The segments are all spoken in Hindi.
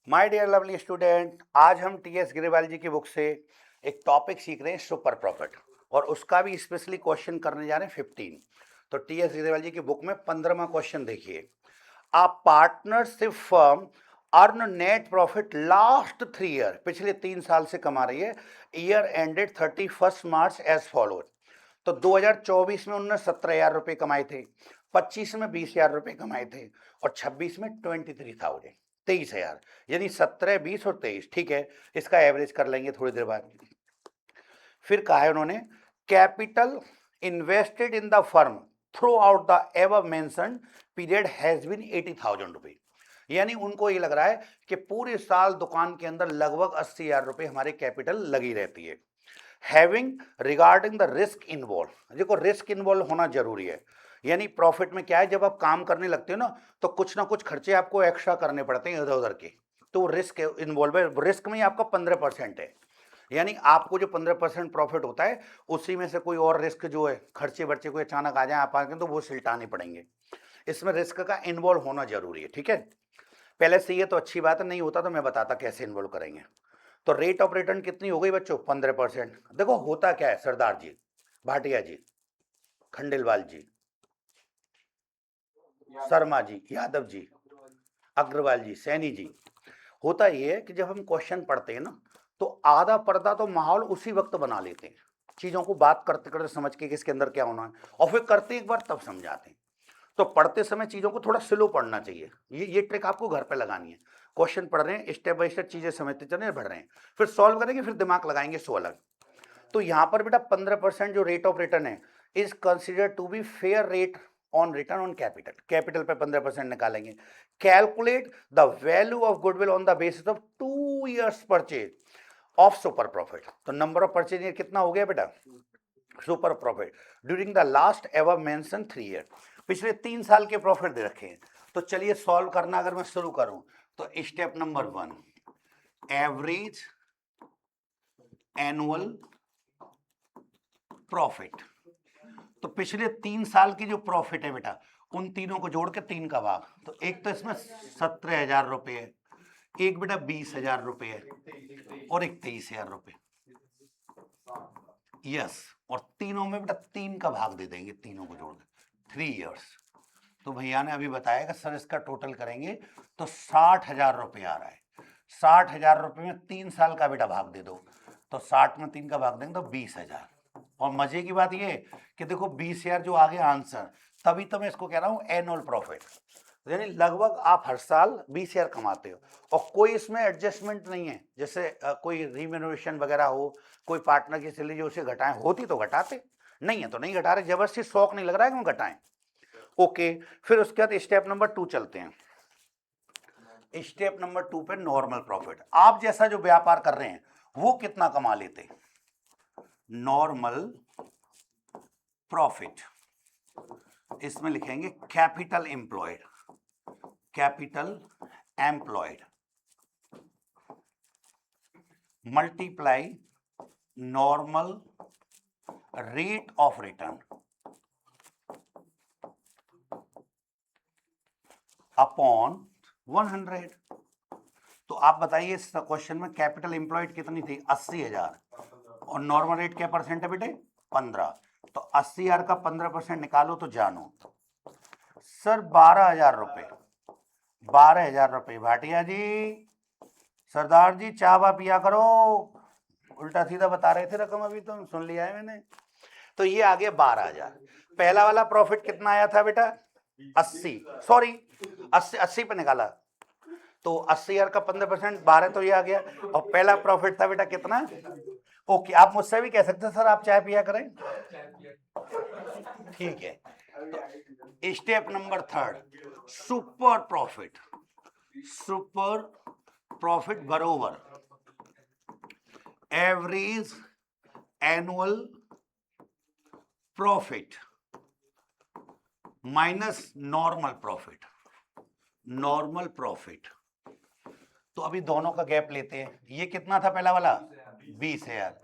माय डियर लवली स्टूडेंट, आज हम टीएस गिरिवाल जी की बुक से एक टॉपिक सीख रहे हैं सुपर प्रॉफिट, और उसका भी स्पेशली क्वेश्चन करने जा रहे हैं 15। तो टीएस गिरिवाल जी की बुक में 15वां क्वेश्चन देखिए। A partnership firm earn net profit last 3 year, पिछले 3 साल से कमा रही है। Year ended 31 March as follower. तो 2024 में उन्होंने 17,000 रुपये कमाए थे, 25 में 20,000 रुपये कमाए थे, और 26 में 23,000, 23,000। यानी 17, 20 और 23। ठीक है, इसका एवरेज कर लेंगे थोड़ी देर बाद। फिर कहा है उन्होंने, capital invested in the firm throughout the ever mentioned period has been 80,000 रुपये। यानी उनको ये लग रहा है कि पूरे साल दुकान के अंदर लगभग 80,000 रुपये हमारे कैपिटल लगी रहती है। Having regarding the risk involve, देखो रिस्क इन्वॉल्व होना जरूरी है। यानी प्रॉफिट में क्या है, जब आप काम करने लगते हो ना, तो कुछ ना कुछ खर्चे आपको एक्स्ट्रा करने पड़ते हैं इधर उधर के, तो रिस्क इन्वॉल्व है। रिस्क में ही आपका 15% है। यानी आपको जो 15% प्रॉफिट होता है, उसी में से कोई और रिस्क जो है, खर्चे बर्चे कोई अचानक आ जाए आप आगे, तो वो सिलटाने पड़ेंगे। इसमें रिस्क का इन्वॉल्व होना जरूरी है। ठीक है, पहले से ये तो अच्छी बात है, नहीं होता तो मैं बताता कैसे इन्वॉल्व करेंगे। तो रेट ऑफ रिटर्न कितनी हो गई बच्चों? 15%। देखो होता क्या है, सरदार जी, भाटिया जी, खंडेलवाल जी, शर्मा जी, यादव जी, अग्रवाल जी, सैनी जी, होता ये है कि जब हम क्वेश्चन पढ़ते हैं ना, तो आधा पर्दा तो माहौल उसी वक्त बना लेते हैं, चीजों को बात करते करते समझ के कि इसके अंदर क्या होना है, और फिर करते एक बार तब समझाते हैं। तो पढ़ते समय चीजों को थोड़ा स्लो पढ़ना चाहिए। ये ट्रिक आपको घर पे लगानी है। क्वेश्चन पढ़ रहे हैं, स्टेप बाय स्टेप चीजें समझते चले बढ़ रहे हैं, फिर सॉल्व करेंगे, फिर दिमाग लगाएंगे 16। तो यहां पर बेटा 15% जो रेट ऑफ रिटर्न है, is consider to be fair rate on return on capital. Capital पे 15% निकालेंगे। Calculate the value of goodwill on the basis of 2 years purchase of super profit. तो नंबर ऑफ परचेज कितना हो गया बेटा? Super profit during the last ever mention 3 year, पिछले 3 साल के प्रॉफिट दे रखे हैं। तो चलिए सॉल्व करना अगर मैं शुरू करूं, तो step number 1, average annual profit. तो पिछले 3 साल की जो प्रॉफिट है बेटा, उन तीनों को जोड़ के 3 का भाग। तो एक तो इसमें 17,000 रुपये है, एक बेटा 20,000 रुपये है, और एक 23,000 रुपये। यस, और तीनों में बेटा 3 का भाग दे देंगे, तीनों को जोड़ के 3 ईयर्स। तो भैया ने अभी बताया कि सर इसका टोटल करेंगे तो 60,000 रुपये आ रहा है। 60,000 रुपये में 3 साल का बेटा भाग दे दो, तो 60 में 3 का भाग देंगे तो 20,000। और मजे की बात ये कि देखो 20,000 जो आ गया आंसर, तभी तो मैं इसको कह रहा हूं एनुअल प्रॉफिट। यानी लगभग आप हर साल 20,000 कमाते हो, और कोई इसमें एडजस्टमेंट नहीं है, जैसे कोई रिम्यूनरेशन वगैरह हो, कोई पार्टनर की सैलरी जो उसे घटाएं, होती तो घटाते, नहीं है तो नहीं घटा रहे, जबरदस्ती शौक नहीं लग रहा है कि हम घटाएं। ओके, फिर उसके बाद स्टेप नंबर 2 चलते हैं। स्टेप नंबर 2 पे नॉर्मल प्रॉफिट। आप जैसा जो व्यापार कर रहे हैं वो कितना कमा लेते? नॉर्मल प्रॉफिट, इसमें लिखेंगे capital employed, capital employed multiply normal rate of return upon 100। तो आप बताइए इस क्वेश्चन में कैपिटल एम्प्लॉयड कितनी थी? 80,000, और नॉर्मल रेट क्या परसेंट है बेटे? 15। तो 80,000 का 15% निकालो तो जानो सर 12,000 रुपये। 12,000 रुपये भाटिया जी, सरदार जी चावा पिया करो, उल्टा सीधा बता रहे थे रकम, अभी तो सुन लिया है मैंने। तो ये आ गया 12,000। पहला वाला प्रॉफिट कितना आया था बेटा? 80, सॉरी 80 पे निकाला, तो 80,000 का 15% 12, तो ये आ गया। और पहला प्रॉफिट था बेटा कितना? ओके, आप मुझसे भी कह सकते हैं सर आप चाय पिया करें, ठीक है। तो step number 3, super profit. Super profit बरोबर average annual profit minus normal profit. Normal profit, तो अभी दोनों का गैप लेते हैं। ये कितना था पहला वाला? 20,000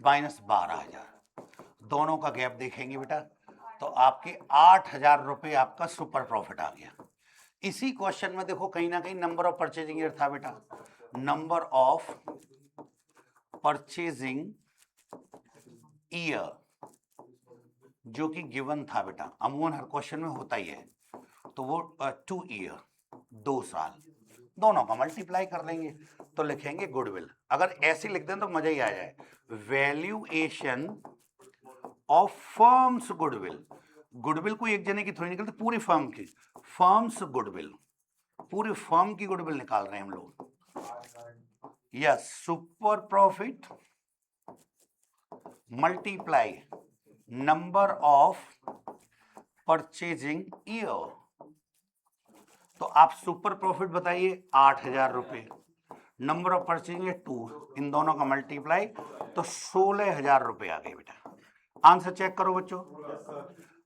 माइनस 12,000, दोनों का गैप देखेंगे बेटा, तो आपके 8,000 रुपये आपका सुपर प्रॉफिट आ गया। इसी क्वेश्चन में देखो कहीं ना कहीं नंबर ऑफ परचेजिंग ईयर था बेटा, नंबर ऑफ परचेजिंग ईयर जो कि गिवन था बेटा, अमूमन हर क्वेश्चन में होता ही है, तो वो 2 ईयर, 2 साल, दोनों का मल्टीप्लाई कर लेंगे तो लिखेंगे गुडविल। अगर ऐसे लिख दें तो मजा ही आ जाए, valuation of firms goodwill. Goodwill कोई एक जने की थोड़ी निकलती, पूरी फर्म की, फर्म्स गुडविल, पूरी फर्म की गुडविल निकाल रहे हैं हम लोग। Yes, super profit multiply number of purchasing year. तो आप सुपर प्रॉफिट बताइए 8,000 रुपए, नंबर ऑफ परचेजिंग 2, इन दोनों का मल्टीप्लाई तो 16,000 रुपए आ गए बेटा। आंसर चेक करो बच्चों।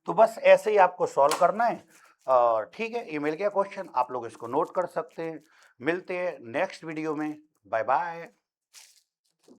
तो बस ऐसे ही आपको सॉल्व करना है, और ठीक है, ये मिल गया क्वेश्चन, आप लोग इसको नोट कर सकते हैं। मिलते हैं नेक्स्ट वीडियो में, बाय बाय।